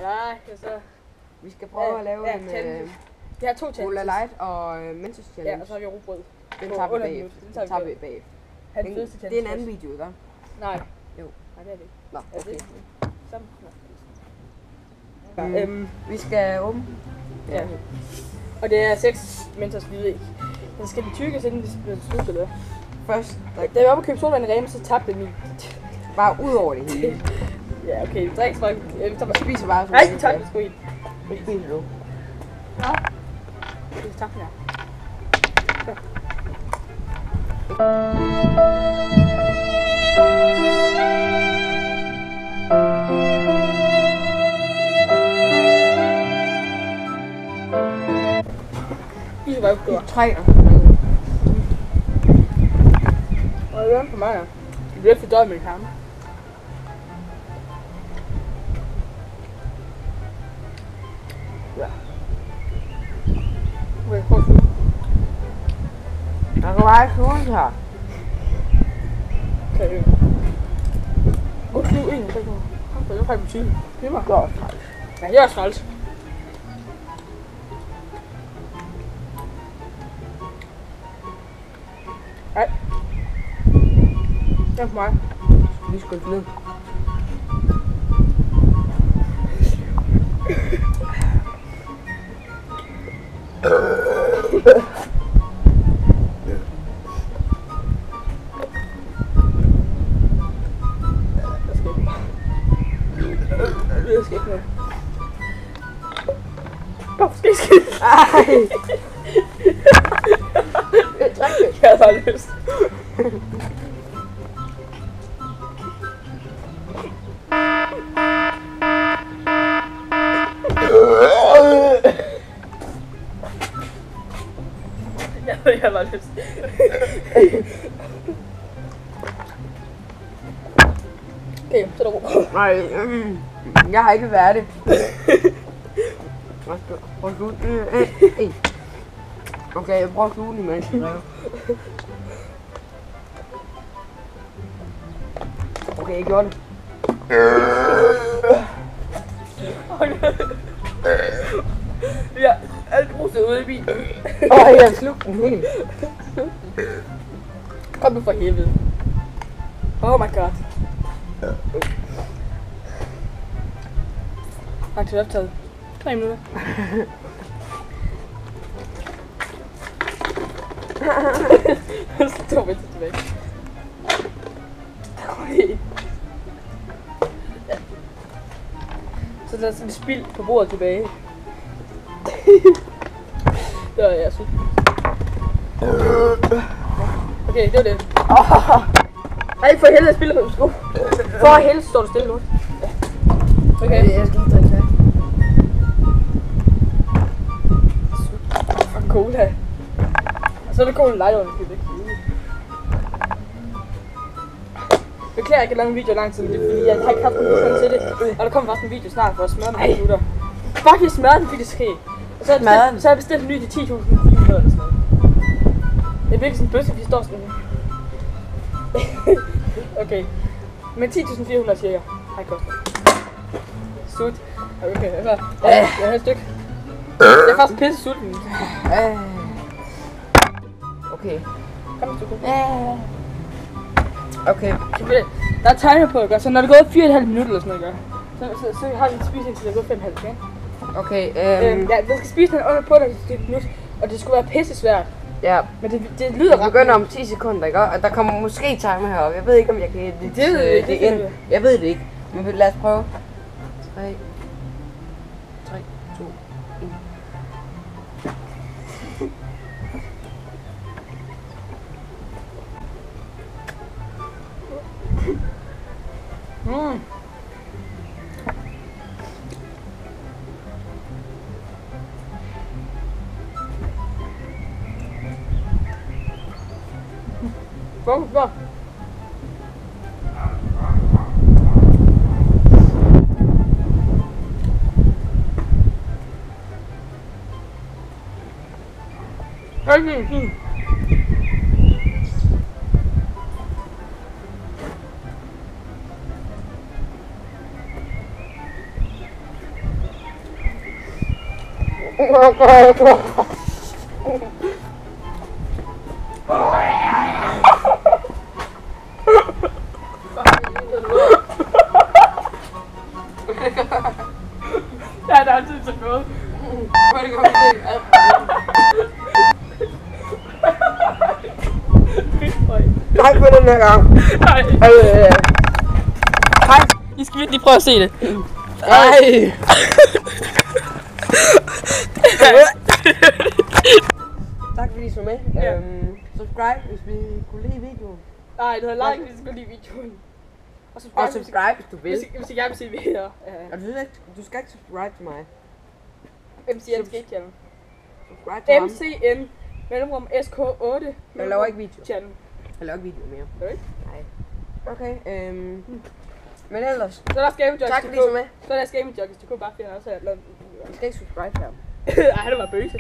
Nej, så... Vi skal prøve at lave en vi har 2 challenges. Cola Light og Mentos Challenge. Ja, og så har vi rugbrød. Den tager vi bag. Den tager vi bag. Det er en anden video, ikke? Nej. Jo. Nej, det er det ikke. Nå, okay. Sammen. Vi skal åbne. Ja. Og det er 6 Mentos hvidæg. Den skal de tykkes, inden de bliver slut, eller Først. Da jeg var oppe og købte solvand i Rema, så tabte jeg min. Bare ud over det hele. Ja, okay. Vi drikker bare. Vi spiser bare. Nej, vi tager det sgu i. Hvad spiser du? Ja. Vi tager den her. Vi skal bare gå. 3. Og det er for mig, ja. Det bliver for død med kamera. Ja. Okay, prøv at slutte. Der kan bare ikke høre her. Okay. Godt nu en, så kan jeg faktisk sige. Det var godt. Ja, jeg er træls. Nej. Det er for mig. Vi skal ned. Det skal ikke noget. Hvorfor skal jeg skide? Ej! Træk det. Jeg har bare lyst. Jeg har bare lyst. Okay, så er der ro. Nej, jeg har ikke været det. Prøv at slutte. Okay, jeg prøver at slutte imens jeg skriver. Okay, jeg gjorde det. Ja, alt bruset ude i bilen. Jeg slugte den helt. Kom nu for helvede. Oh my god. Har du optaget? 3 minutter. Så 2 minutter tilbage. Okay. Ja. Så der er sådan et spild på bordet tilbage. Der er jeg sut. Okay, det var det. Ej, for helvede, jeg spiller på sko. For helvede, står du stille nu. Ja. Okay. Jeg skal lige drikke sig. For cola. Og så er det cola light, vi kan ikke. Beklager, jeg ikke har lavet en video lang tid, men det er fordi, jeg har ikke haft nogen til det. Og der kommer faktisk en video snart for at smøre den minutter. Fuck, jeg smadrer den, fordi det sker. Og så har jeg bestilt en ny til 10.400 eller sådan noget. Det er virkelig sådan en bøsse, vi står sådan. Okay. Men 10.400 cirka. Har jeg kostet. Sut. Okay, jeg har et stykke. Jeg er faktisk pisse sulten. Okay. Kom et stykke. Okay. Der er tegner på, ikke? Så når det er gået 4,5 minutter eller sådan noget, så har vi spist indtil det er gået 5,5, okay? Okay, ja, den skal spise den under på dig til et minut, og det skulle være pisse svært. Ja. Men det lyder ret. Det begynder om 10 sekunder, ikke? Og der kommer måske timer heroppe. Jeg ved ikke, om jeg kan det ind. Jeg ved det ikke. Men lad os prøve. 3, 2, 1. Hvorfor? Ja, der er altid så godt. Tak for den her gang. Nej. Hej. I skal virkelig prøve at se det. Ej. Tak fordi I så med. Ja. Subscribe, hvis vi kunne lide videoen. Nej, du har like, hvis du skulle lide videoen. Og Og subscribe, hvis du vil. Hvis I gerne vil se videoer. Og du skal ikke subscribe til mig. MCN Skate Channel. Subscribe til ham. MCN mellemrum SK8. Jeg laver ikke video. Channel. Jeg laver ikke video mere. Gør du ikke? Nej. Okay, men ellers. Så der er Gaming Tak fordi I så med. Så er der Gaming Jockeys. Du kunne bare finde også have lavet. I skal ikke subscribe til ham. Ej, det var bøse.